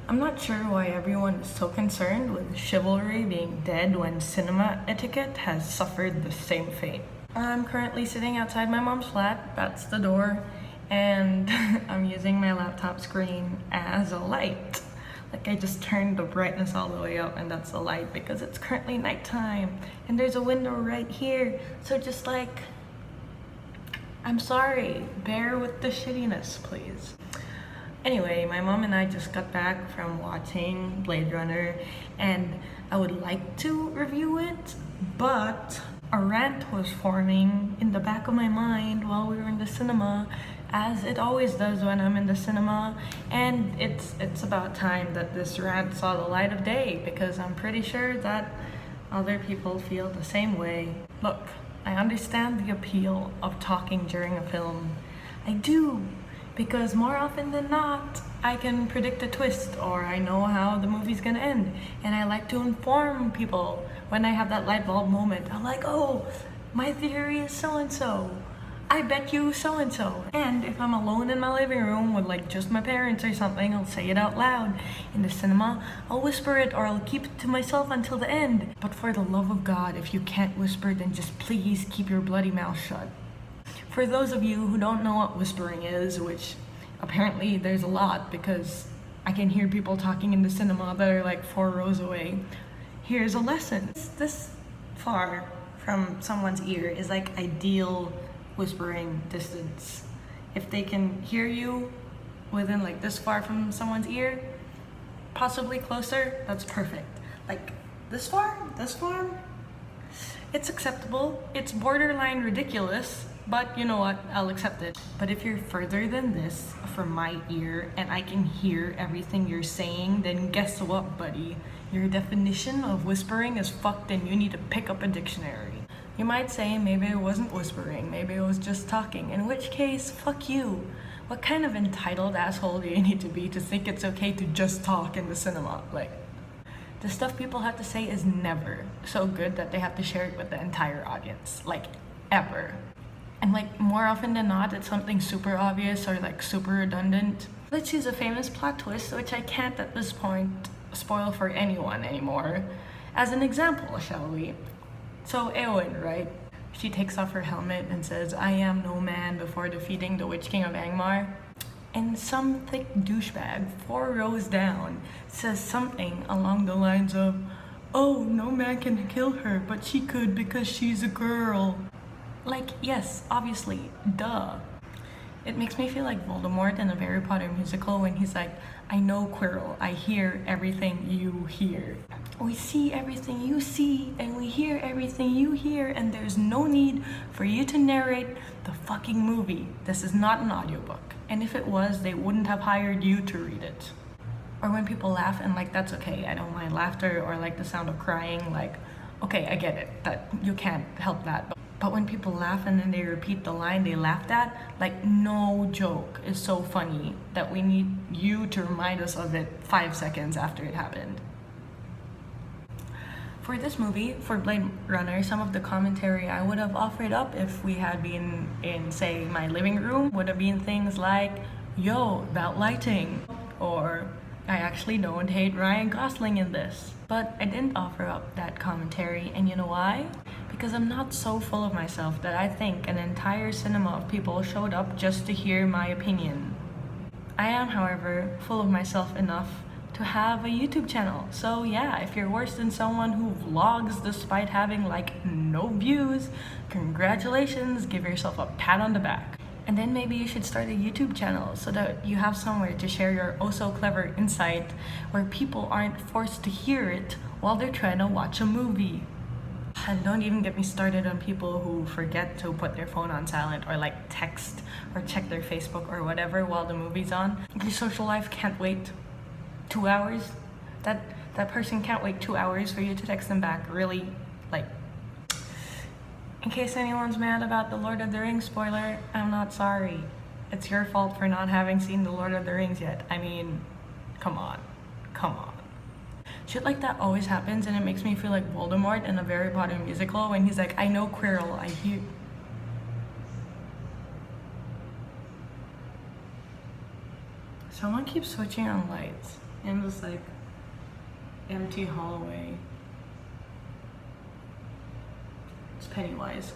I'm not sure why everyone is so concerned with chivalry being dead when cinema etiquette has suffered the same fate. I'm currently sitting outside my mom's flat, that's the door, and I'm using my laptop screen as a light. Like, I just turned the brightness all the way up and that's the light because it's currently nighttime and there's a window right here. So just like, I'm sorry, bear with the shittiness, please. Anyway, my mom and I just got back from watching Blade Runner and I would like to review it, but a rant was forming in the back of my mind while we were in the cinema, as it always does when I'm in the cinema, and it's about time that this rant saw the light of day because I'm pretty sure that other people feel the same way. Look, I understand the appeal of talking during a film. I do, because more often than not, I can predict a twist or I know how the movie's gonna end, and I like to inform people when I have that light bulb moment. I'm like, oh, my theory is so-and-so. I bet you so-and-so. And if I'm alone in my living room with like just my parents or something, I'll say it out loud. In the cinema, I'll whisper it or I'll keep it to myself until the end. But for the love of God, if you can't whisper, then just please keep your bloody mouth shut. For those of you who don't know what whispering is, which apparently there's a lot because I can hear people talking in the cinema that are like 4 rows away, here's a lesson. This far from someone's ear is like ideal whispering distance. If they can hear you within like this far from someone's ear, possibly closer, that's perfect. Like this far, it's acceptable. It's borderline ridiculous, but you know what, I'll accept it. But if you're further than this from my ear and I can hear everything you're saying, then guess what, buddy? Your definition of whispering is fucked and you need to pick up a dictionary. You might say maybe it wasn't whispering, maybe it was just talking, in which case, fuck you. What kind of entitled asshole do you need to be to think it's okay to just talk in the cinema? Like, the stuff people have to say is never so good that they have to share it with the entire audience, like, ever. And like, more often than not, it's something super obvious or like super redundant. Let's use a famous plot twist, which I can't at this point spoil for anyone anymore, as an example, shall we? So Eowyn, right? She takes off her helmet and says, "I am no man," before defeating the Witch King of Angmar. And some thick douchebag 4 rows down says something along the lines of, "Oh, no man can kill her, but she could because she's a girl." Like, yes, obviously, duh. It makes me feel like Voldemort in a Harry Potter musical when he's like, "I know, Quirrell, I hear everything you hear. We see everything you see, and we hear everything you hear, and there's no need for you to narrate the fucking movie. This is not an audiobook. And if it was, they wouldn't have hired you to read it." Or when people laugh, and like, that's okay, I don't mind laughter or like the sound of crying, like, okay, I get it, that you can't help that. But when people laugh and then they repeat the line they laughed at, like, no joke is so funny that we need you to remind us of it 5 seconds after it happened. For this movie, for Blade Runner, some of the commentary I would have offered up if we had been in, say, my living room would have been things like, "Yo, about lighting," or "I actually don't hate Ryan Gosling in this." But I didn't offer up that commentary, and you know why? Because I'm not so full of myself that I think an entire cinema of people showed up just to hear my opinion. I am, however, full of myself enough to have a YouTube channel. So yeah, if you're worse than someone who vlogs despite having like no views, congratulations, give yourself a pat on the back. And then maybe you should start a YouTube channel so that you have somewhere to share your oh-so-clever insight where people aren't forced to hear it while they're trying to watch a movie. And don't even get me started on people who forget to put their phone on silent or like text or check their Facebook or whatever while the movie's on. Your social life can't wait 2 hours. That person can't wait 2 hours for you to text them back, really? Like, in case anyone's mad about the Lord of the Rings spoiler, I'm not sorry. It's your fault for not having seen the Lord of the Rings yet. I mean, come on. Shit like that always happens and it makes me feel like Voldemort in a Harry Potter musical when he's like, "I know, Quirrell, I hear..." Someone keeps switching on lights in this like empty hallway. It's Pennywise.